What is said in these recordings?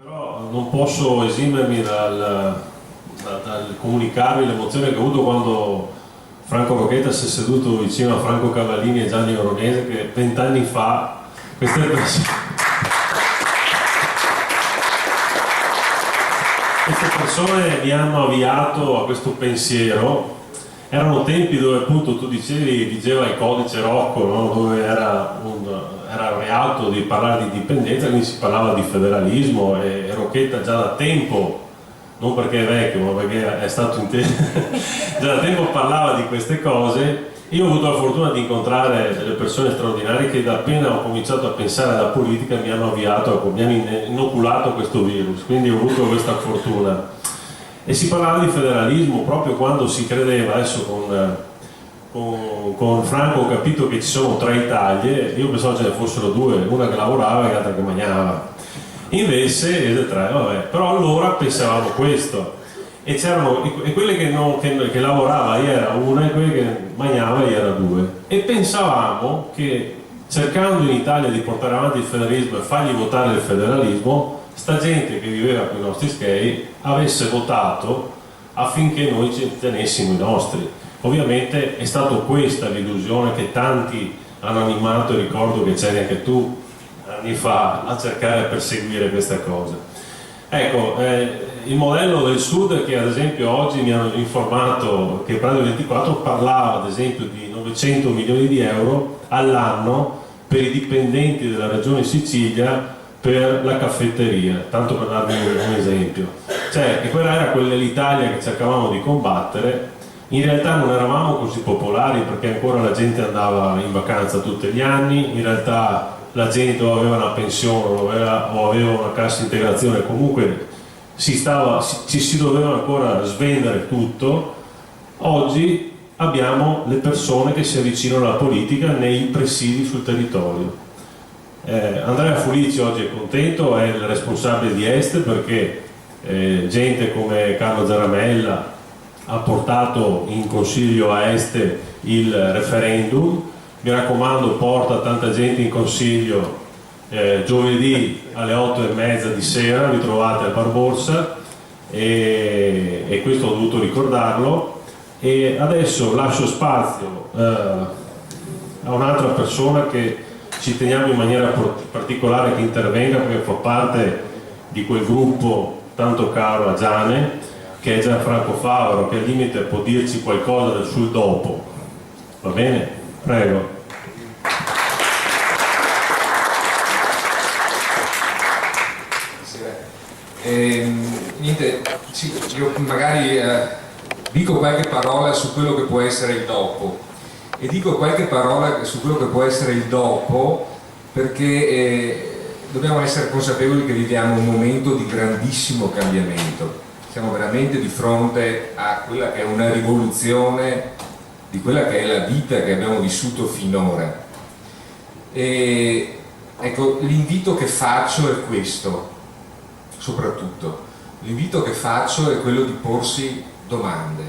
Però non posso esimermi dal comunicarvi l'emozione che ho avuto quando Franco Rocchetta si è seduto vicino a Franco Cavallini e Gianni Oronese, che 20 anni fa queste persone mi hanno avviato a questo pensiero. Erano tempi dove appunto tu diceva il codice Rocco, no? Dove era reato di parlare di indipendenza, quindi si parlava di federalismo e Rocchetta già da tempo, non perché è vecchio ma perché è stato già da tempo parlava di queste cose. Io ho avuto la fortuna di incontrare delle persone straordinarie che da appena ho cominciato a pensare alla politica mi hanno avviato, mi hanno inoculato questo virus, quindi ho avuto questa fortuna. E si parlava di federalismo proprio quando si credeva, adesso con Franco ho capito che ci sono 3 Italie, io pensavo ce ne fossero 2, una che lavorava e l'altra che mangiava, invece 3, vabbè. Però allora pensavamo questo, e c'erano quelle che lavorava era una e quelle che mangiava era 2, e pensavamo che cercando in Italia di portare avanti il federalismo e fargli votare il federalismo, sta gente che viveva con i nostri schei avesse votato affinché noi ci tenessimo i nostri. Ovviamente è stata questa l'illusione che tanti hanno animato, e ricordo che c'eri anche tu anni fa a cercare di perseguire questa cosa. Ecco, il modello del Sud, che ad esempio oggi mi hanno informato che Radio 24 parlava ad esempio di 900 milioni di euro all'anno per i dipendenti della regione Sicilia per la caffetteria, tanto per darvi un esempio. Cioè, che quella era l'Italia che cercavamo di combattere. In realtà non eravamo così popolari perché ancora la gente andava in vacanza tutti gli anni, in realtà la gente o aveva una pensione o aveva una cassa integrazione, comunque ci si doveva ancora svendere tutto. Oggi abbiamo le persone che si avvicinano alla politica nei presidi sul territorio. Andrea Fulici oggi è contento, è il responsabile di Est, perché gente come Carlo Zaramella ha portato in consiglio a Est il referendum. Mi raccomando, porta tanta gente in consiglio giovedì alle 8:30 di sera, vi trovate al Bar Borsa, e questo ho dovuto ricordarlo. E adesso lascio spazio a un'altra persona che ci teniamo in maniera particolare che intervenga, perché fa parte di quel gruppo tanto caro a Giane, che è Gianfranco Favaro, che al limite può dirci qualcosa sul dopo. Va bene? Prego. Niente, sì, io magari dico qualche parola su quello che può essere il dopo, e dico qualche parola su quello che può essere il dopo perché dobbiamo essere consapevoli che viviamo un momento di grandissimo cambiamento. Siamo veramente di fronte a quella che è una rivoluzione di quella che è la vita che abbiamo vissuto finora. E ecco, l'invito che faccio è questo, soprattutto l'invito che faccio è quello di porsi domande,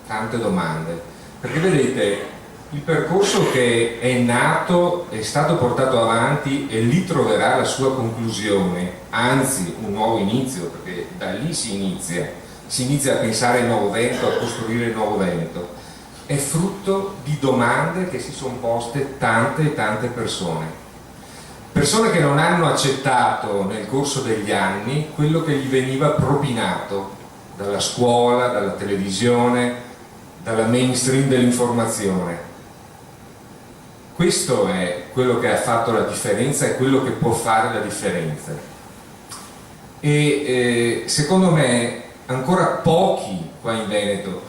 tante domande, perché vedete, il percorso che è nato è stato portato avanti e lì troverà la sua conclusione, anzi un nuovo inizio, perché da lì si inizia a pensare il nuovo Veneto, a costruire il nuovo Veneto. È frutto di domande che si sono poste tante e tante persone che non hanno accettato nel corso degli anni quello che gli veniva propinato dalla scuola, dalla televisione, dalla mainstream dell'informazione. Questo è quello che ha fatto la differenza e quello che può fare la differenza. E secondo me ancora pochi qua in Veneto,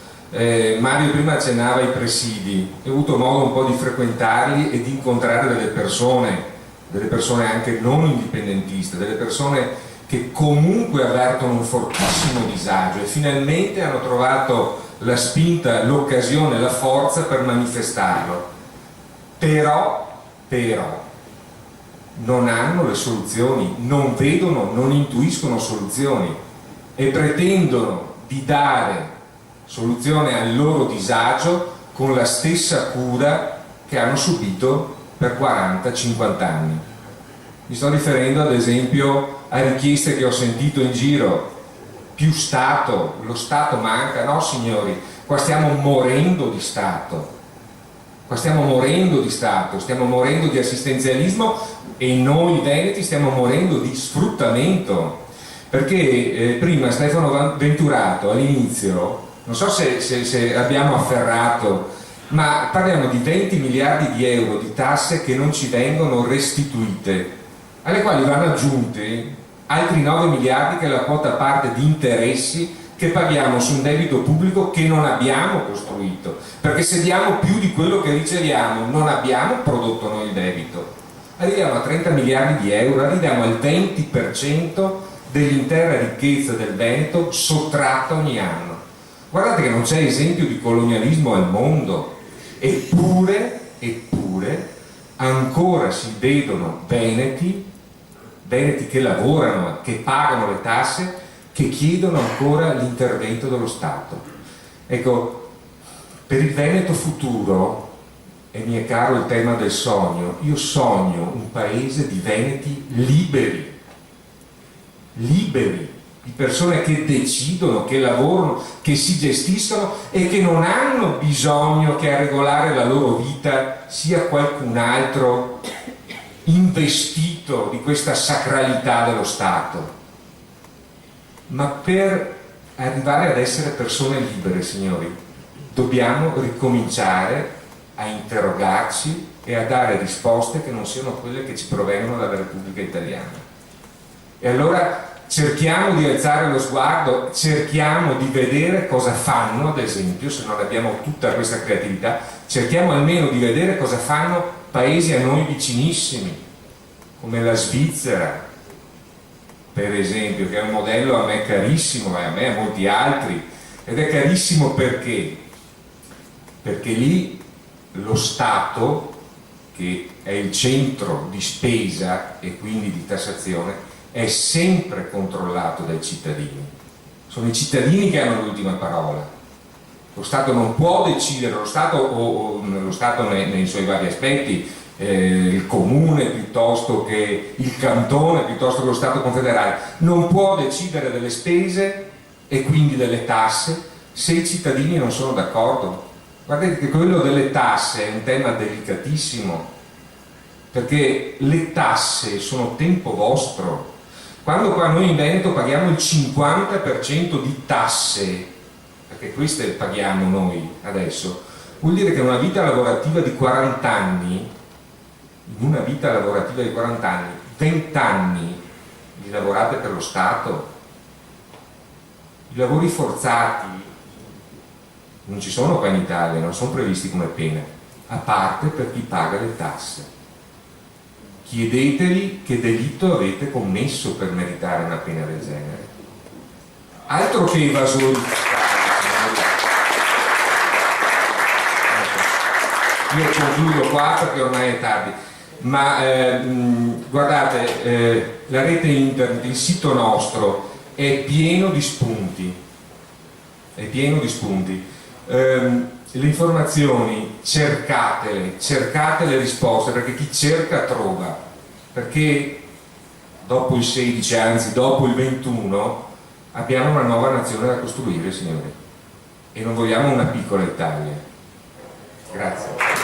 Mario prima accennava ai presidi, ho avuto modo un po' di frequentarli e di incontrare delle persone anche non indipendentiste, delle persone che comunque avvertono un fortissimo disagio e finalmente hanno trovato la spinta, l'occasione, la forza per manifestarlo. Però non hanno le soluzioni, non vedono, non intuiscono soluzioni e pretendono di dare soluzione al loro disagio con la stessa cura che hanno subito per 40-50 anni. mi sto riferendo ad esempio a richieste che ho sentito in giro: più Stato, lo Stato manca. No signori, qua stiamo morendo di Stato, qua stiamo morendo di Stato, stiamo morendo di assistenzialismo, e noi veneti stiamo morendo di sfruttamento, perché prima Stefano Venturato all'inizio, non so se abbiamo afferrato, ma parliamo di 20 miliardi di euro di tasse che non ci vengono restituite, alle quali vanno aggiunti altri 9 miliardi che è la quota parte di interessi che paghiamo su un debito pubblico che non abbiamo costruito, perché se diamo più di quello che riceviamo non abbiamo prodotto noi il debito. Arriviamo a 30 miliardi di euro, arriviamo al 20% dell'intera ricchezza del Veneto sottratta ogni anno. Guardate che non c'è esempio di colonialismo al mondo, eppure ancora si vedono veneti che lavorano, che pagano le tasse, che chiedono ancora l'intervento dello Stato. Ecco, per il Veneto futuro, e mi è caro il tema del sogno, io sogno un paese di veneti liberi, di persone che decidono, che lavorano, che si gestiscono e che non hanno bisogno che a regolare la loro vita sia qualcun altro investito di questa sacralità dello Stato. Ma per arrivare ad essere persone libere, signori, dobbiamo ricominciare a interrogarci e a dare risposte che non siano quelle che ci provengono dalla Repubblica Italiana. E allora cerchiamo di alzare lo sguardo, cerchiamo di vedere cosa fanno, ad esempio, se non abbiamo tutta questa creatività, cerchiamo almeno di vedere cosa fanno paesi a noi vicinissimi, come la Svizzera, per esempio, che è un modello a me carissimo e a me e a molti altri. Ed è carissimo perché lì lo Stato, che è il centro di spesa e quindi di tassazione, è sempre controllato dai cittadini. Sono i cittadini che hanno l'ultima parola. Lo Stato non può decidere, lo Stato nei suoi vari aspetti, il comune piuttosto che il cantone, piuttosto che lo Stato confederale, non può decidere delle spese e quindi delle tasse se i cittadini non sono d'accordo. Guardate che quello delle tasse è un tema delicatissimo, perché le tasse sono tempo vostro. Quando qua noi in Veneto paghiamo il 50% di tasse, perché queste paghiamo noi adesso, vuol dire che in una vita lavorativa di 40 anni, 20 anni li lavorate per lo Stato. I lavori forzati non ci sono qua in Italia, non sono previsti come pene, a parte per chi paga le tasse. Chiedetegli che delitto avete commesso per meritare una pena del genere. Altro che evasori fiscali. Io concludo qua perché ormai è tardi, ma guardate, la rete internet, il sito nostro è pieno di spunti, le informazioni cercate le risposte, perché chi cerca trova, perché dopo il 16, anzi dopo il 21, abbiamo una nuova nazione da costruire, signori, e non vogliamo una piccola Italia. Grazie.